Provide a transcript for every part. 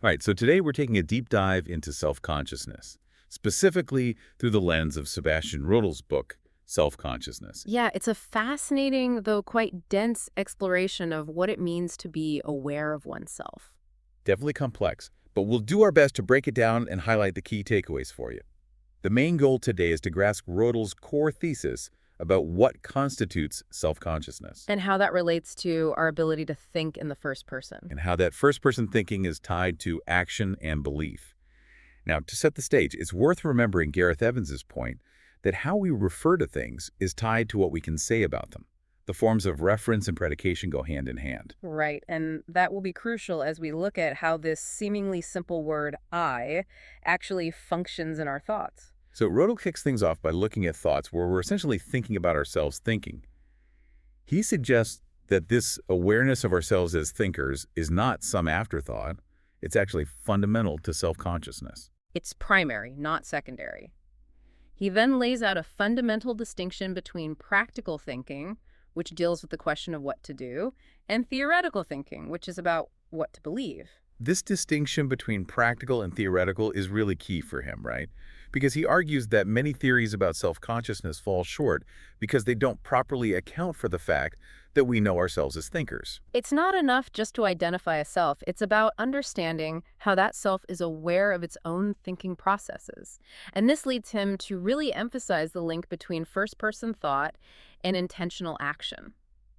All right, so today we're taking a deep dive into self-consciousness, specifically through the lens of Sebastian Rödl's book, Self-Consciousness. Yeah, it's a fascinating, though quite dense exploration of what it means to be aware of oneself. Definitely complex, but we'll do our best to break it down and highlight the key takeaways for you. The main goal today is to grasp Rödl's core thesis about what constitutes self-consciousness And how that relates to our ability to think in the first person. and how that first-person thinking is tied to action and belief. Now, to set the stage, it's worth remembering Gareth Evans's point that how we refer to things is tied to what we can say about them. The forms of reference and predication go hand in hand. Right, and that will be crucial as we look at how this seemingly simple word, I, actually functions in our thoughts. So Rödl kicks things off by looking at thoughts where we're essentially thinking about ourselves thinking. He suggests that this awareness of ourselves as thinkers is not some afterthought. It's actually fundamental to self-consciousness. It's primary, not secondary. He then lays out a fundamental distinction between practical thinking, which deals with the question of what to do, and theoretical thinking, which is about what to believe. This distinction between practical and theoretical is really key for him, right? Because he argues that many theories about self-consciousness fall short because they don't properly account for the fact that we know ourselves as thinkers. It's not enough just to identify a self. It's about understanding how that self is aware of its own thinking processes. And this leads him to really emphasize the link between first-person thought and intentional action.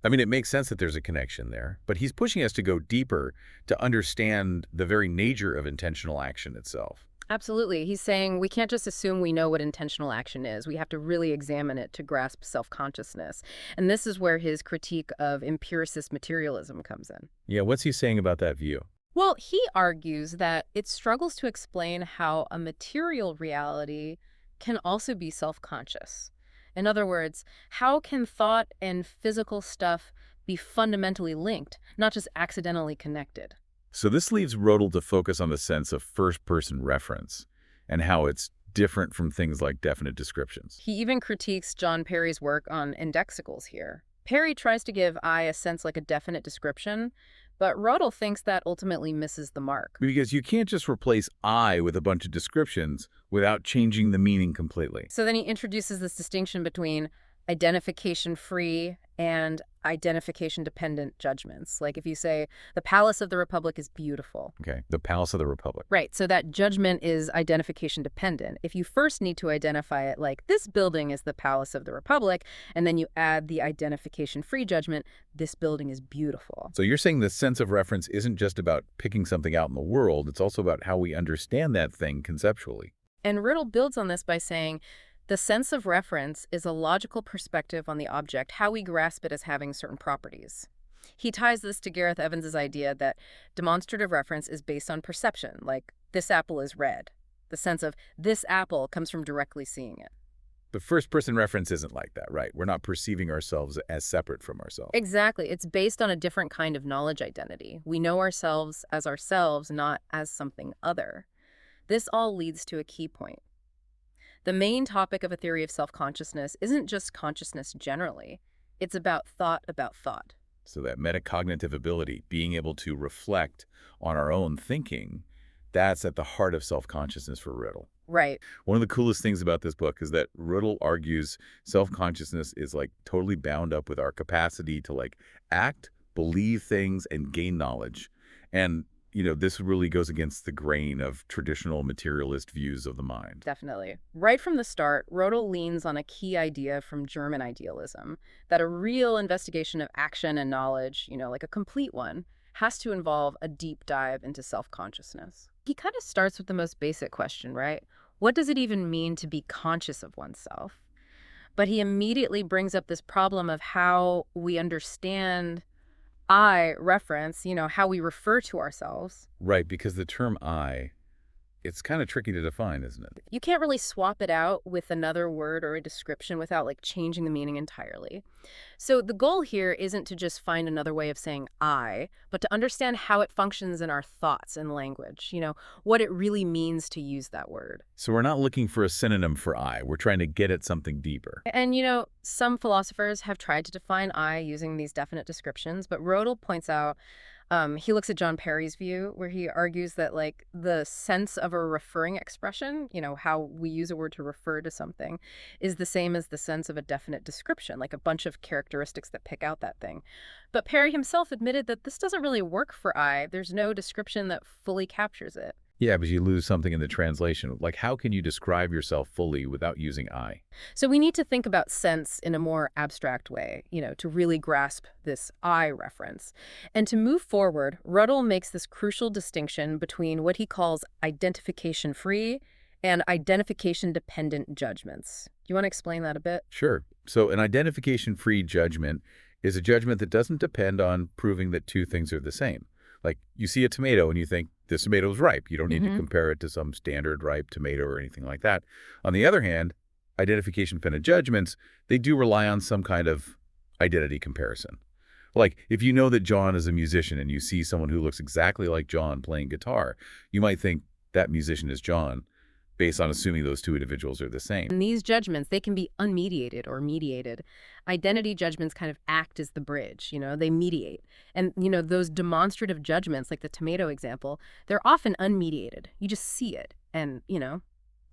I mean, it makes sense that there's a connection there, but he's pushing us to go deeper to understand the very nature of intentional action itself. Absolutely. He's saying we can't just assume we know what intentional action is. We have to really examine it to grasp self-consciousness. And this is where his critique of empiricist materialism comes in. Yeah, what's he saying about that view? Well, he argues that it struggles to explain how a material reality can also be self-conscious. In other words, how can thought and physical stuff be fundamentally linked, not just accidentally connected? So this leaves Rödl to focus on the sense of first-person reference and how it's different from things like definite descriptions. He even critiques John Perry's work on indexicals here. Perry tries to give I a sense like a definite description, but Rödl thinks that ultimately misses the mark. Because you can't just replace I with a bunch of descriptions without changing the meaning completely. So then he introduces this distinction between identification-free and identification-dependent judgments. Like if you say, the Palace of the Republic is beautiful. Okay, the Palace of the Republic. Right, so that judgment is identification-dependent. If you first need to identify it like, this building is the Palace of the Republic, and then you add the identification-free judgment, this building is beautiful. So you're saying the sense of reference isn't just about picking something out in the world, it's also about how we understand that thing conceptually. And Rödl builds on this by saying, the sense of reference is a logical perspective on the object, how we grasp it as having certain properties. He ties this to Gareth Evans's idea that demonstrative reference is based on perception, like this apple is red. The sense of this apple comes from directly seeing it. But first-person reference isn't like that, right? We're not perceiving ourselves as separate from ourselves. Exactly. It's based on a different kind of knowledge identity. We know ourselves, not as something other. This all leads to a key point. The main topic of a theory of self-consciousness isn't just consciousness generally. It's about thought about thought. So that metacognitive ability, being able to reflect on our own thinking, that's at the heart of self-consciousness for Rödl. Right. One of the coolest things about this book is that Rödl argues self-consciousness is like totally bound up with our capacity to like act, believe things, and gain knowledge. And this really goes against the grain of traditional materialist views of the mind. Definitely. Right from the start, Rödl leans on a key idea from German idealism, that a real investigation of action and knowledge, like a complete one, has to involve a deep dive into self-consciousness. He kind of starts with the most basic question, right? What does it even mean to be conscious of oneself? But he immediately brings up this problem of how we understand I reference, how we refer to ourselves. Right, because the term I, it's kind of tricky to define, isn't it? You can't really swap it out with another word or a description without changing the meaning entirely. So the goal here isn't to just find another way of saying I, but to understand how it functions in our thoughts and language, what it really means to use that word. So we're not looking for a synonym for I. We're trying to get at something deeper. And, some philosophers have tried to define I using these definite descriptions, but Rödl points out He looks at John Perry's view, where he argues that, like, the sense of a referring expression, how we use a word to refer to something, is the same as the sense of a definite description, like a bunch of characteristics that pick out that thing. But Perry himself admitted that this doesn't really work for I. There's no description that fully captures it. Yeah, but you lose something in the translation. Like, how can you describe yourself fully without using I? So we need to think about sense in a more abstract way, to really grasp this I reference. And to move forward, Rödl makes this crucial distinction between what he calls identification-free and identification-dependent judgments. Do you want to explain that a bit? Sure. So an identification-free judgment is a judgment that doesn't depend on proving that two things are the same. Like, you see a tomato and you think, this tomato is ripe. You don't need to compare it to some standard ripe tomato or anything like that. On the other hand, identification-dependent judgments, they do rely on some kind of identity comparison. Like, if you know that John is a musician and you see someone who looks exactly like John playing guitar, you might think that musician is John, based on assuming those two individuals are the same. And these judgments, they can be unmediated or mediated. Identity judgments kind of act as the bridge, they mediate. And, those demonstrative judgments, like the tomato example, they're often unmediated. You just see it. And,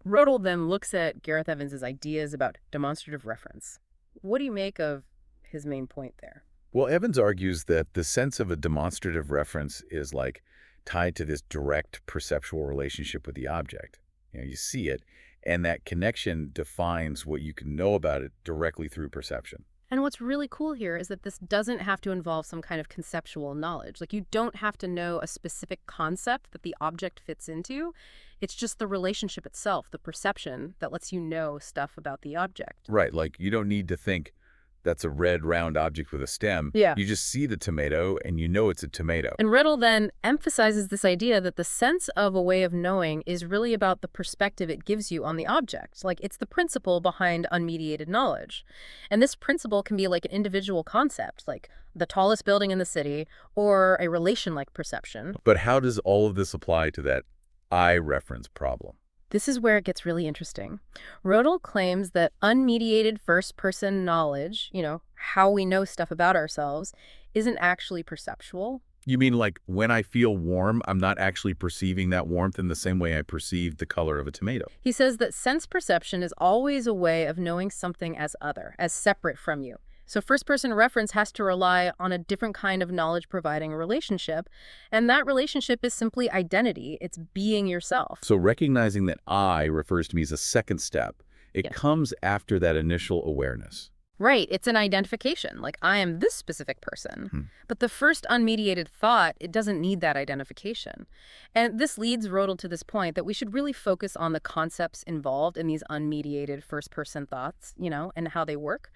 Rödl then looks at Gareth Evans's ideas about demonstrative reference. What do you make of his main point there? Well, Evans argues that the sense of a demonstrative reference is like tied to this direct perceptual relationship with the object. You see it, and that connection defines what you can know about it directly through perception. And what's really cool here is that this doesn't have to involve some kind of conceptual knowledge. Like, you don't have to know a specific concept that the object fits into. It's just the relationship itself, the perception, that lets you know stuff about the object. Right, like you don't need to think that's a red round object with a stem. Yeah. You just see the tomato and you know it's a tomato. And Rödl then emphasizes this idea that the sense of a way of knowing is really about the perspective it gives you on the object. Like, it's the principle behind unmediated knowledge. And this principle can be like an individual concept, like the tallest building in the city, or a relation-like perception. But how does all of this apply to that I reference problem? This is where it gets really interesting. Rödl claims that unmediated first-person knowledge, how we know stuff about ourselves, isn't actually perceptual. You mean like when I feel warm, I'm not actually perceiving that warmth in the same way I perceive the color of a tomato? He says that sense perception is always a way of knowing something as other, as separate from you. So first-person reference has to rely on a different kind of knowledge-providing relationship, and that relationship is simply identity. It's being yourself. So recognizing that I refers to me as a second step. It comes after that initial awareness. Right. It's an identification, like I am this specific person. But the first unmediated thought, it doesn't need that identification. And this leads Rödl to this point that we should really focus on the concepts involved in these unmediated first-person thoughts, and how they work.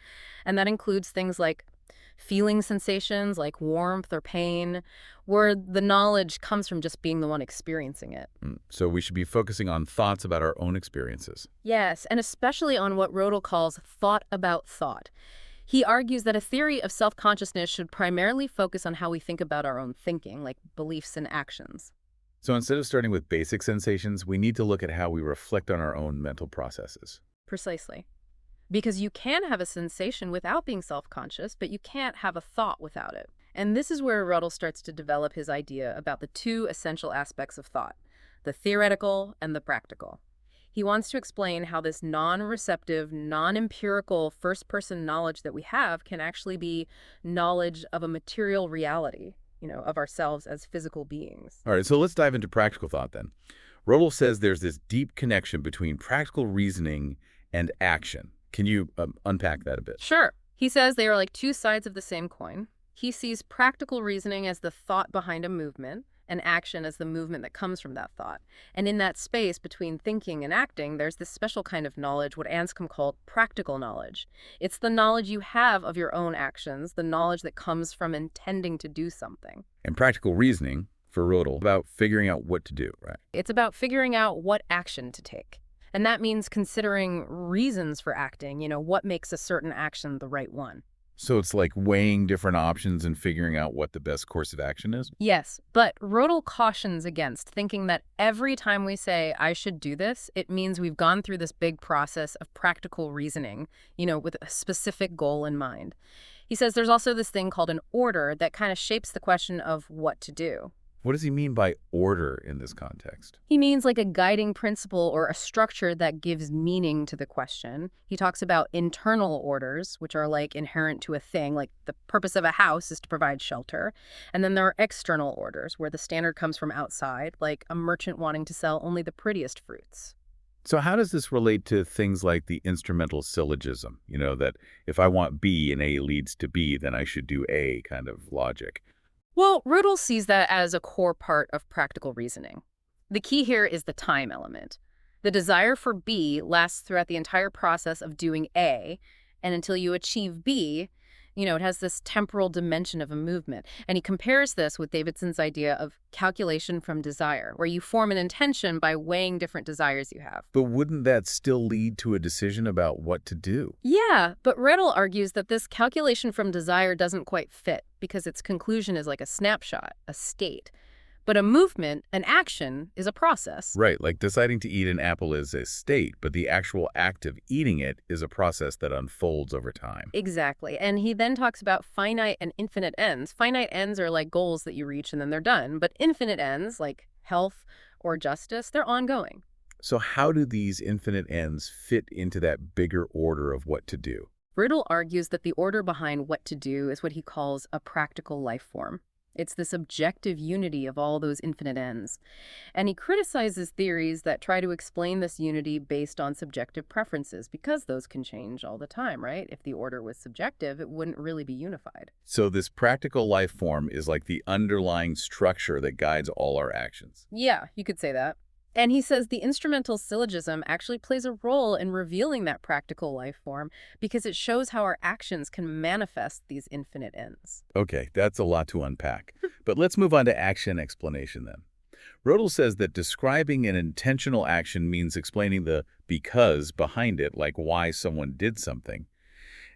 And that includes things like feeling sensations like warmth or pain, where the knowledge comes from just being the one experiencing it. So we should be focusing on thoughts about our own experiences. Yes, and especially on what Rödl calls thought about thought. He argues that a theory of self-consciousness should primarily focus on how we think about our own thinking, like beliefs and actions. So instead of starting with basic sensations, we need to look at how we reflect on our own mental processes. Precisely. Because you can have a sensation without being self-conscious, but you can't have a thought without it. And this is where Rödl starts to develop his idea about the two essential aspects of thought, the theoretical and the practical. He wants to explain how this non-receptive, non-empirical first-person knowledge that we have can actually be knowledge of a material reality, of ourselves as physical beings. All right, so let's dive into practical thought then. Rödl says there's this deep connection between practical reasoning and action. Can you unpack that a bit? Sure. He says they are like two sides of the same coin. He sees practical reasoning as the thought behind a movement, and action as the movement that comes from that thought. And in that space between thinking and acting, there's this special kind of knowledge, what Anscombe called practical knowledge. It's the knowledge you have of your own actions, the knowledge that comes from intending to do something. And practical reasoning, for Rödl, about figuring out what to do, right? It's about figuring out what action to take. And that means considering reasons for acting, what makes a certain action the right one. So it's like weighing different options and figuring out what the best course of action is? Yes, but Rödl cautions against thinking that every time we say, I should do this, it means we've gone through this big process of practical reasoning, with a specific goal in mind. He says there's also this thing called an order that kind of shapes the question of what to do. What does he mean by order in this context? He means like a guiding principle or a structure that gives meaning to the question. He talks about internal orders, which are like inherent to a thing, like the purpose of a house is to provide shelter. And then there are external orders, where the standard comes from outside, like a merchant wanting to sell only the prettiest fruits. So how does this relate to things like the instrumental syllogism? That if I want B and A leads to B, then I should do A kind of logic. Well, Rödl sees that as a core part of practical reasoning. The key here is the time element. The desire for B lasts throughout the entire process of doing A, and until you achieve B, it has this temporal dimension of a movement. And he compares this with Davidson's idea of calculation from desire, where you form an intention by weighing different desires you have. But wouldn't that still lead to a decision about what to do? Yeah, but Rödl argues that this calculation from desire doesn't quite fit because its conclusion is like a snapshot, a state. But a movement, an action, is a process. Right, like deciding to eat an apple is a state, but the actual act of eating it is a process that unfolds over time. Exactly. And he then talks about finite and infinite ends. Finite ends are like goals that you reach and then they're done. But infinite ends, like health or justice, they're ongoing. So how do these infinite ends fit into that bigger order of what to do? Rödl argues that the order behind what to do is what he calls a practical life form. It's this objective unity of all those infinite ends. And he criticizes theories that try to explain this unity based on subjective preferences, because those can change all the time, right? If the order was subjective, it wouldn't really be unified. So this practical life form is like the underlying structure that guides all our actions. Yeah, you could say that. And he says the instrumental syllogism actually plays a role in revealing that practical life form because it shows how our actions can manifest these infinite ends. Okay, that's a lot to unpack. But let's move on to action explanation then. Rödl says that describing an intentional action means explaining the because behind it, like why someone did something.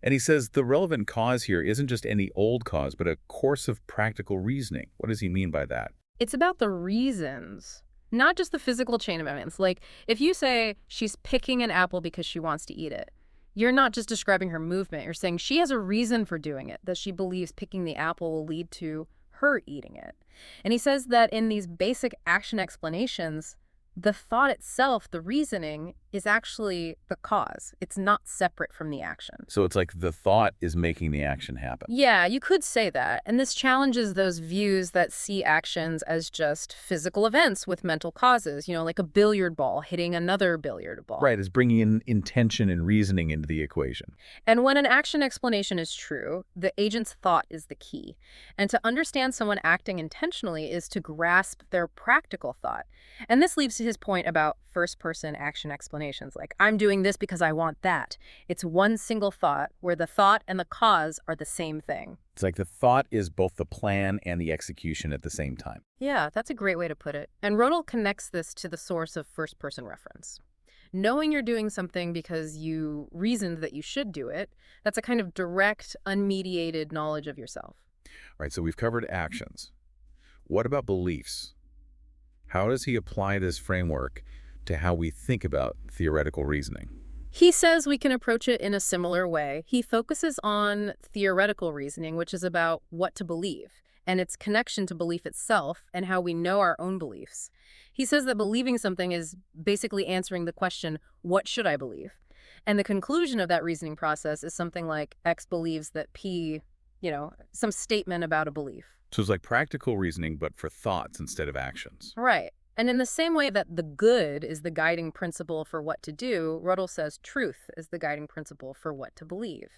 And he says the relevant cause here isn't just any old cause, but a course of practical reasoning. What does he mean by that? It's about the reasons. Not just the physical chain of events. Like, if you say she's picking an apple because she wants to eat it, you're not just describing her movement. You're saying she has a reason for doing it, that she believes picking the apple will lead to her eating it. And he says that in these basic action explanations, the thought itself, the reasoning, is actually the cause. It's not separate from the action. So it's like the thought is making the action happen. Yeah, you could say that. And this challenges those views that see actions as just physical events with mental causes, like a billiard ball hitting another billiard ball. Right, is bringing in intention and reasoning into the equation. And when an action explanation is true, the agent's thought is the key. And to understand someone acting intentionally is to grasp their practical thought. And this leads to his point about first-person action explanations, like, I'm doing this because I want that. It's one single thought where the thought and the cause are the same thing. It's like the thought is both the plan and the execution at the same time. Yeah, that's a great way to put it. And Rödl connects this to the source of first-person reference. Knowing you're doing something because you reasoned that you should do it, that's a kind of direct, unmediated knowledge of yourself. All right, so we've covered actions. What about beliefs? How does he apply this framework to how we think about theoretical reasoning? He says we can approach it in a similar way. He focuses on theoretical reasoning, which is about what to believe, and its connection to belief itself and how we know our own beliefs. He says that believing something is basically answering the question, what should I believe? And the conclusion of that reasoning process is something like X believes that P, some statement about a belief. So it's like practical reasoning, but for thoughts instead of actions. Right. And in the same way that the good is the guiding principle for what to do, Rödl says truth is the guiding principle for what to believe.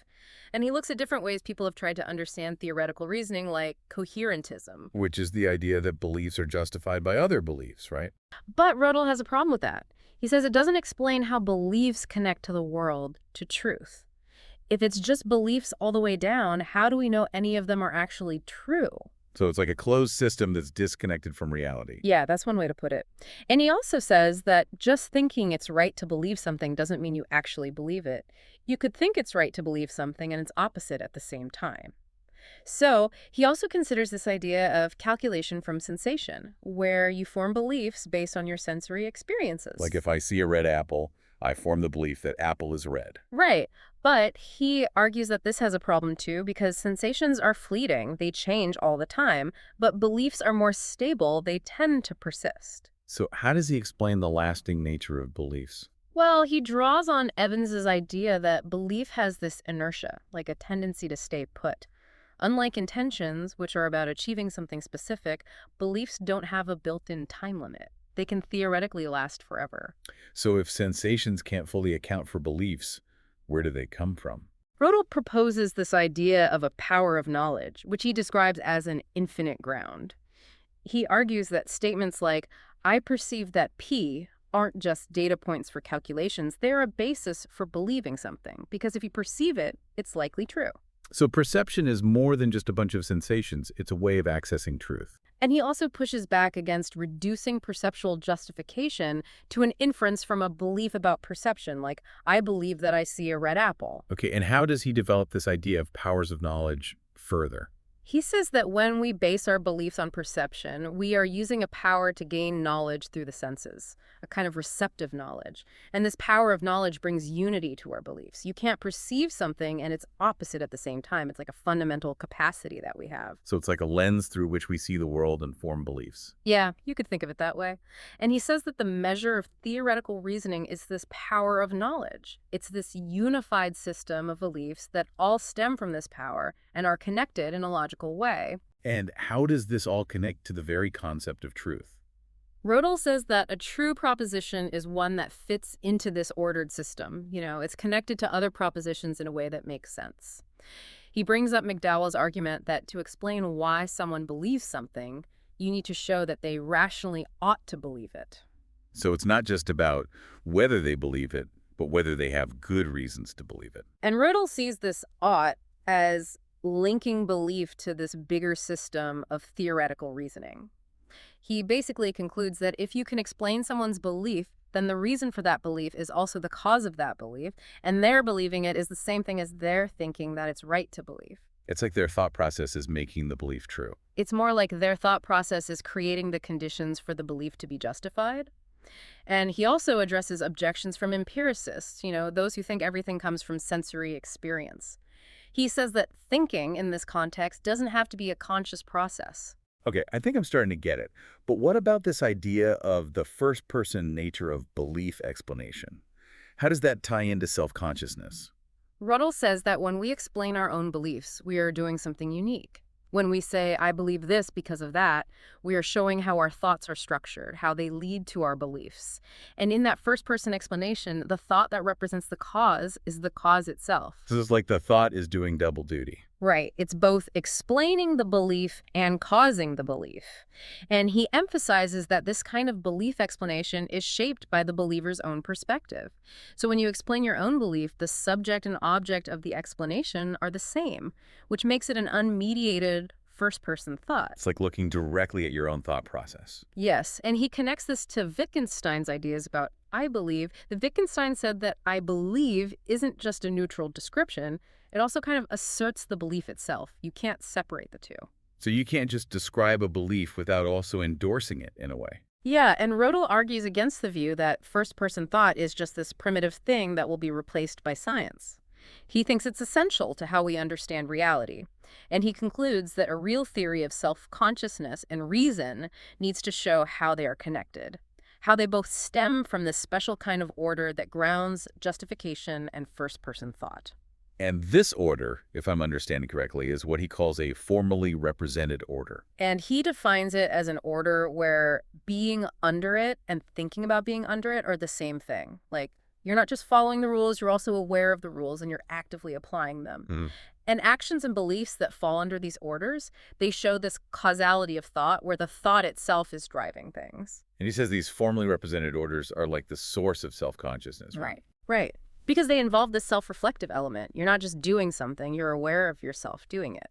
And he looks at different ways people have tried to understand theoretical reasoning, like coherentism. Which is the idea that beliefs are justified by other beliefs, right? But Rödl has a problem with that. He says it doesn't explain how beliefs connect to the world, to truth. If it's just beliefs all the way down, how do we know any of them are actually true? So it's like a closed system that's disconnected from reality. Yeah, that's one way to put it. And he also says that just thinking it's right to believe something doesn't mean you actually believe it. You could think it's right to believe something and it's opposite at the same time. So he also considers this idea of calculation from sensation, where you form beliefs based on your sensory experiences. Like if I see a red apple, I form the belief that apple is red. Right. But he argues that this has a problem too because sensations are fleeting, they change all the time, but beliefs are more stable, they tend to persist. So how does he explain the lasting nature of beliefs? Well, he draws on Evans's idea that belief has this inertia, like a tendency to stay put. Unlike intentions, which are about achieving something specific, beliefs don't have a built-in time limit. They can theoretically last forever. So if sensations can't fully account for beliefs, where do they come from? Rödl proposes this idea of a power of knowledge, which he describes as an infinite ground. He argues that statements like, I perceive that P aren't just data points for calculations, they're a basis for believing something, because if you perceive it, it's likely true. So perception is more than just a bunch of sensations. It's a way of accessing truth. And he also pushes back against reducing perceptual justification to an inference from a belief about perception, like, I believe that I see a red apple. Okay, and how does he develop this idea of powers of knowledge further? He says that when we base our beliefs on perception, we are using a power to gain knowledge through the senses, a kind of receptive knowledge. And this power of knowledge brings unity to our beliefs. You can't perceive something and its opposite at the same time. It's like a fundamental capacity that we have. So it's like a lens through which we see the world and form beliefs. Yeah, you could think of it that way. And he says that the measure of theoretical reasoning is this power of knowledge. It's this unified system of beliefs that all stem from this power and are connected in a logical way. And how does this all connect to the very concept of truth? Rödl says that a true proposition is one that fits into this ordered system. It's connected to other propositions in a way that makes sense. He brings up McDowell's argument that to explain why someone believes something, you need to show that they rationally ought to believe it. So it's not just about whether they believe it, but whether they have good reasons to believe it. And Rödl sees this ought as linking belief to this bigger system of theoretical reasoning. He basically concludes that if you can explain someone's belief, then the reason for that belief is also the cause of that belief, and their believing it is the same thing as their thinking that it's right to believe. It's like their thought process is making the belief true. It's more like their thought process is creating the conditions for the belief to be justified. And he also addresses objections from empiricists, those who think everything comes from sensory experience. He says that thinking in this context doesn't have to be a conscious process. Okay, I think I'm starting to get it. But what about this idea of the first-person nature of belief explanation? How does that tie into self-consciousness? Rödl says that when we explain our own beliefs, we are doing something unique. When we say, I believe this because of that, we are showing how our thoughts are structured, how they lead to our beliefs. And in that first-person explanation, the thought that represents the cause is the cause itself. So it's like the thought is doing double duty. Right. It's both explaining the belief and causing the belief. And he emphasizes that this kind of belief explanation is shaped by the believer's own perspective. So when you explain your own belief, the subject and object of the explanation are the same, which makes it an unmediated first-person thought. It's like looking directly at your own thought process. Yes, and he connects this to Wittgenstein's ideas about I believe. The Wittgenstein said that I believe isn't just a neutral description. It also kind of asserts the belief itself. You can't separate the two. So you can't just describe a belief without also endorsing it in a way. Yeah, and Rödl argues against the view that first-person thought is just this primitive thing that will be replaced by science. He thinks it's essential to how we understand reality. And he concludes that a real theory of self-consciousness and reason needs to show how they are connected, how they both stem from this special kind of order that grounds justification and first-person thought. And this order, if I'm understanding correctly, is what he calls a formally represented order. And he defines it as an order where being under it and thinking about being under it are the same thing. Like, you're not just following the rules, you're also aware of the rules and you're actively applying them. And actions and beliefs that fall under these orders, they show this causality of thought where the thought itself is driving things. And he says these formally represented orders are like the source of self-consciousness. Right. Because they involve this self-reflective element. You're not just doing something, you're aware of yourself doing it.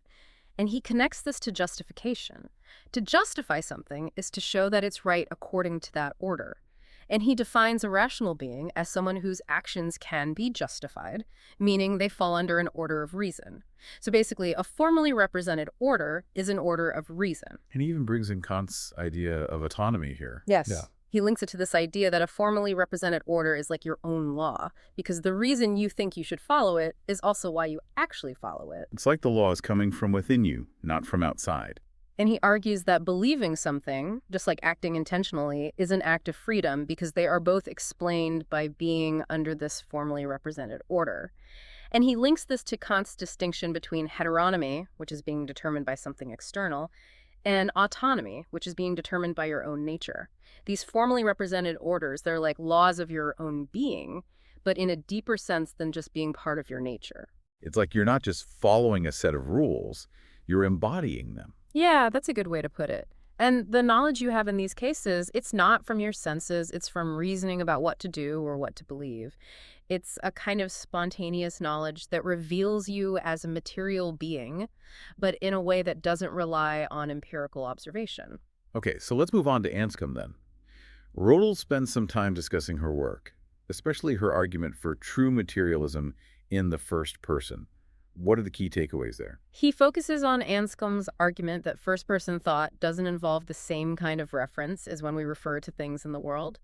And he connects this to justification. To justify something is to show that it's right according to that order. And he defines a rational being as someone whose actions can be justified, meaning they fall under an order of reason. So basically, a formally represented order is an order of reason. And he even brings in Kant's idea of autonomy here. Yes. Yeah. He links it to this idea that a formally represented order is like your own law, because the reason you think you should follow it is also why you actually follow it. It's like the law is coming from within you, not from outside. And he argues that believing something, just like acting intentionally, is an act of freedom because they are both explained by being under this formally represented order. And he links this to Kant's distinction between heteronomy, which is being determined by something external, and autonomy, which is being determined by your own nature. These formally represented orders, they're like laws of your own being, but in a deeper sense than just being part of your nature. It's like you're not just following a set of rules, you're embodying them. Yeah, that's a good way to put it. And the knowledge you have in these cases, it's not from your senses, it's from reasoning about what to do or what to believe. It's a kind of spontaneous knowledge that reveals you as a material being, but in a way that doesn't rely on empirical observation. Okay, so let's move on to Anscombe then. Rödl spends some time discussing her work, especially her argument for true materialism in the first person. What are the key takeaways there? He focuses on Anscombe's argument that first-person thought doesn't involve the same kind of reference as when we refer to things in the world,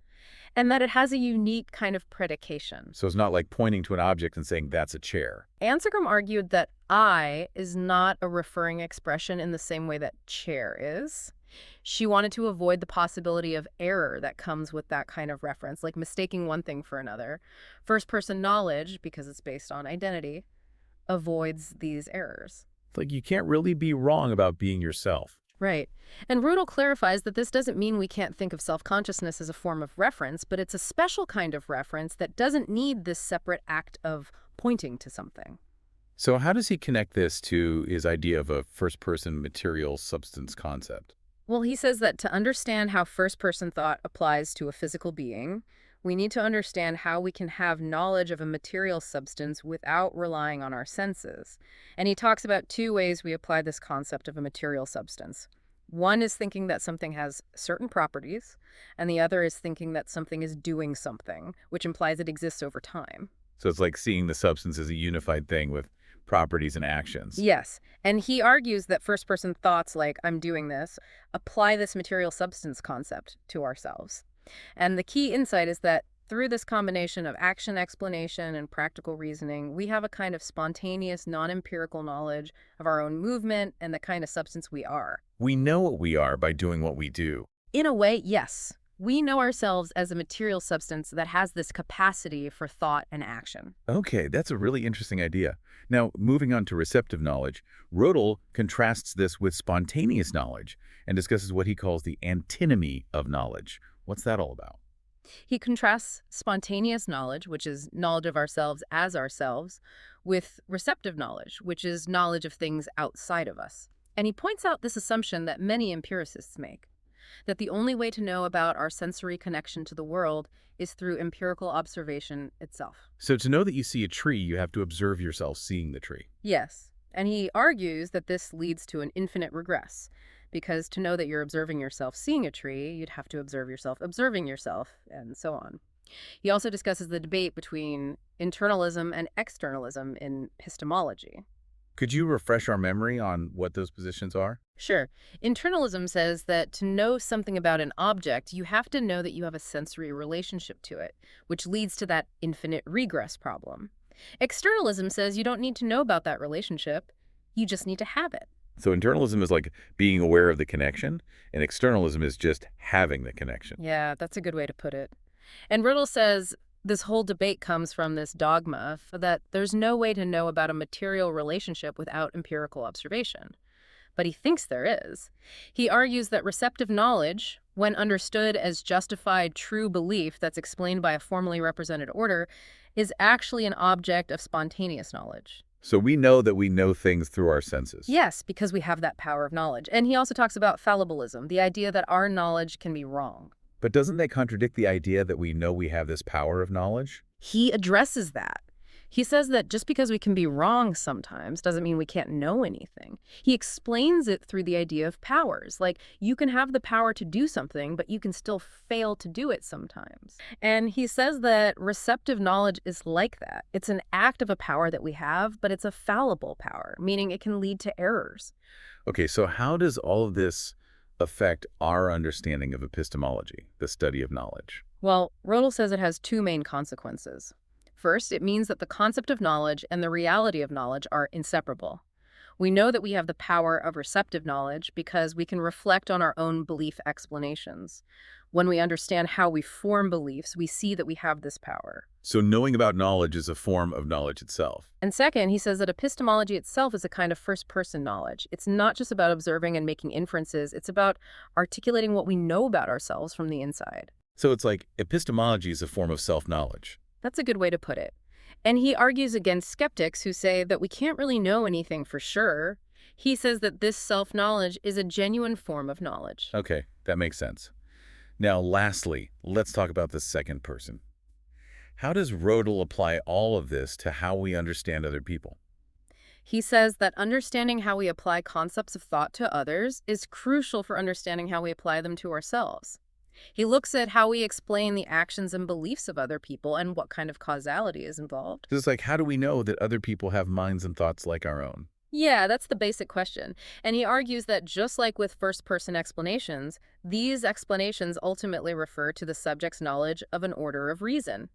and that it has a unique kind of predication. So it's not like pointing to an object and saying, that's a chair. Anscombe argued that I is not a referring expression in the same way that chair is. She wanted to avoid the possibility of error that comes with that kind of reference, like mistaking one thing for another. First-person knowledge, because it's based on identity, avoids these errors. It's like you can't really be wrong about being yourself. Right. And Rödl clarifies that this doesn't mean we can't think of self-consciousness as a form of reference, but it's a special kind of reference that doesn't need this separate act of pointing to something. So how does he connect this to his idea of a first-person material substance concept? Well, he says that to understand how first-person thought applies to a physical being, we need to understand how we can have knowledge of a material substance without relying on our senses. And he talks about two ways we apply this concept of a material substance. One is thinking that something has certain properties, and the other is thinking that something is doing something, which implies it exists over time. So it's like seeing the substance as a unified thing with properties and actions. Yes, and he argues that first-person thoughts like, I'm doing this, apply this material substance concept to ourselves. And the key insight is that through this combination of action explanation and practical reasoning, we have a kind of spontaneous, non-empirical knowledge of our own movement and the kind of substance we are. We know what we are by doing what we do. In a way, yes. We know ourselves as a material substance that has this capacity for thought and action. Okay, that's a really interesting idea. Now, moving on to receptive knowledge, Rödl contrasts this with spontaneous knowledge and discusses what he calls the antinomy of knowledge. What's that all about? He contrasts spontaneous knowledge, which is knowledge of ourselves as ourselves, with receptive knowledge, which is knowledge of things outside of us. And he points out this assumption that many empiricists make, that the only way to know about our sensory connection to the world is through empirical observation itself. So to know that you see a tree, you have to observe yourself seeing the tree. Yes, and he argues that this leads to an infinite regress, because to know that you're observing yourself seeing a tree, you'd have to observe yourself observing yourself, and so on. He also discusses the debate between internalism and externalism in epistemology. Could you refresh our memory on what those positions are? Sure. Internalism says that to know something about an object, you have to know that you have a sensory relationship to it, which leads to that infinite regress problem. Externalism says you don't need to know about that relationship, you just need to have it. So internalism is like being aware of the connection, and externalism is just having the connection. Yeah, that's a good way to put it. And Rödl says this whole debate comes from this dogma that there's no way to know about a material relationship without empirical observation. But he thinks there is. He argues that receptive knowledge, when understood as justified true belief that's explained by a formally represented order, is actually an object of spontaneous knowledge. So we know that we know things through our senses. Yes, because we have that power of knowledge. And he also talks about fallibilism, the idea that our knowledge can be wrong. But doesn't that contradict the idea that we know we have this power of knowledge? He addresses that. He says that just because we can be wrong sometimes doesn't mean we can't know anything. He explains it through the idea of powers. Like, you can have the power to do something, but you can still fail to do it sometimes. And he says that receptive knowledge is like that. It's an act of a power that we have, but it's a fallible power, meaning it can lead to errors. Okay, so how does all of this affect our understanding of epistemology, the study of knowledge? Well, Rödl says it has two main consequences. First, it means that the concept of knowledge and the reality of knowledge are inseparable. We know that we have the power of receptive knowledge because we can reflect on our own belief explanations. When we understand how we form beliefs, we see that we have this power. So knowing about knowledge is a form of knowledge itself. And second, he says that epistemology itself is a kind of first-person knowledge. It's not just about observing and making inferences. It's about articulating what we know about ourselves from the inside. So it's like epistemology is a form of self-knowledge. That's a good way to put it. And he argues against skeptics who say that we can't really know anything for sure. He says that this self-knowledge is a genuine form of knowledge. Okay, that makes sense. Now, lastly, let's talk about the second person. How does Rödl apply all of this to how we understand other people? He says that understanding how we apply concepts of thought to others is crucial for understanding how we apply them to ourselves. He looks at how we explain the actions and beliefs of other people and what kind of causality is involved. It's like, how do we know that other people have minds and thoughts like our own? Yeah, that's the basic question. And he argues that just like with first-person explanations, these explanations ultimately refer to the subject's knowledge of an order of reason.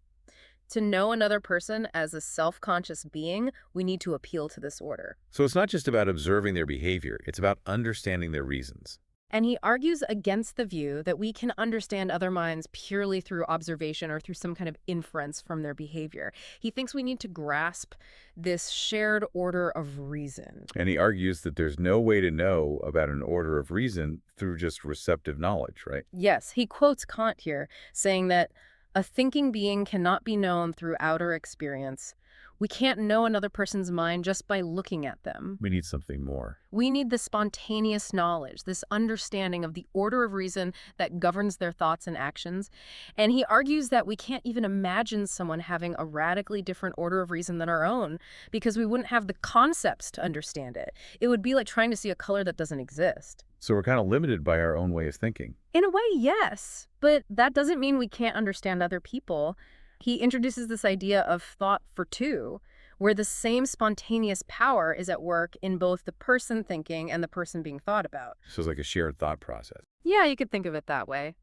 To know another person as a self-conscious being, we need to appeal to this order. So it's not just about observing their behavior, it's about understanding their reasons. And he argues against the view that we can understand other minds purely through observation or through some kind of inference from their behavior. He thinks we need to grasp this shared order of reason. And he argues that there's no way to know about an order of reason through just receptive knowledge, right? Yes, he quotes Kant here, saying that a thinking being cannot be known through outer experience. We can't know another person's mind just by looking at them. We need something more. We need the spontaneous knowledge, this understanding of the order of reason that governs their thoughts and actions. And he argues that we can't even imagine someone having a radically different order of reason than our own because we wouldn't have the concepts to understand it. It would be like trying to see a color that doesn't exist. So we're kind of limited by our own way of thinking. In a way, yes. But that doesn't mean we can't understand other people. He introduces this idea of thought for two, where the same spontaneous power is at work in both the person thinking and the person being thought about. So it's like a shared thought process. Yeah, you could think of it that way.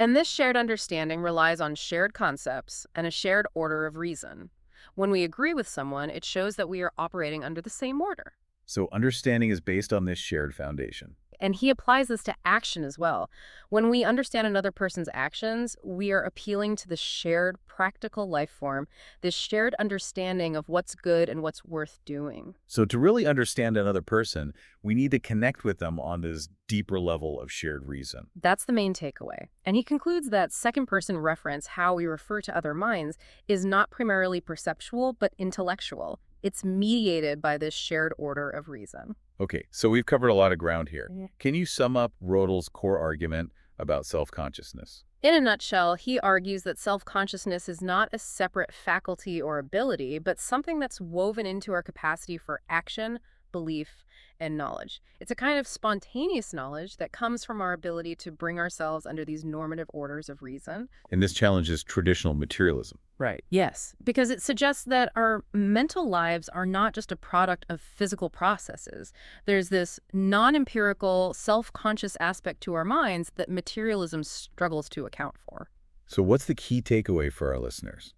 And this shared understanding relies on shared concepts and a shared order of reason. When we agree with someone, it shows that we are operating under the same order. So understanding is based on this shared foundation. And he applies this to action as well. When we understand another person's actions, we are appealing to the shared practical life form, this shared understanding of what's good and what's worth doing. So to really understand another person, we need to connect with them on this deeper level of shared reason. That's the main takeaway. And he concludes that second-person reference, how we refer to other minds, is not primarily perceptual, but intellectual. It's mediated by this shared order of reason. Okay, so we've covered a lot of ground here. Can you sum up Rödl's core argument about self-consciousness? In a nutshell, he argues that self-consciousness is not a separate faculty or ability, but something that's woven into our capacity for action, belief, and knowledge. It's a kind of spontaneous knowledge that comes from our ability to bring ourselves under these normative orders of reason. And this challenges traditional materialism. Right. Yes, because it suggests that our mental lives are not just a product of physical processes. There's this non-empirical, self-conscious aspect to our minds that materialism struggles to account for. So what's the key takeaway for our listeners?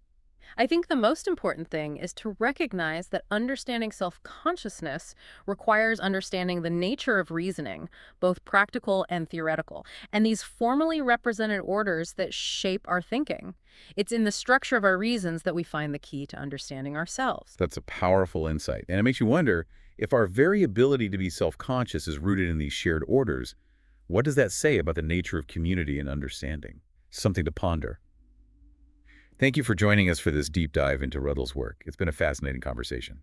I think the most important thing is to recognize that understanding self-consciousness requires understanding the nature of reasoning, both practical and theoretical, and these formally represented orders that shape our thinking. It's in the structure of our reasons that we find the key to understanding ourselves. That's a powerful insight. And it makes you wonder, if our very ability to be self-conscious is rooted in these shared orders, what does that say about the nature of community and understanding? Something to ponder. Thank you for joining us for this deep dive into Rödl's work. It's been a fascinating conversation.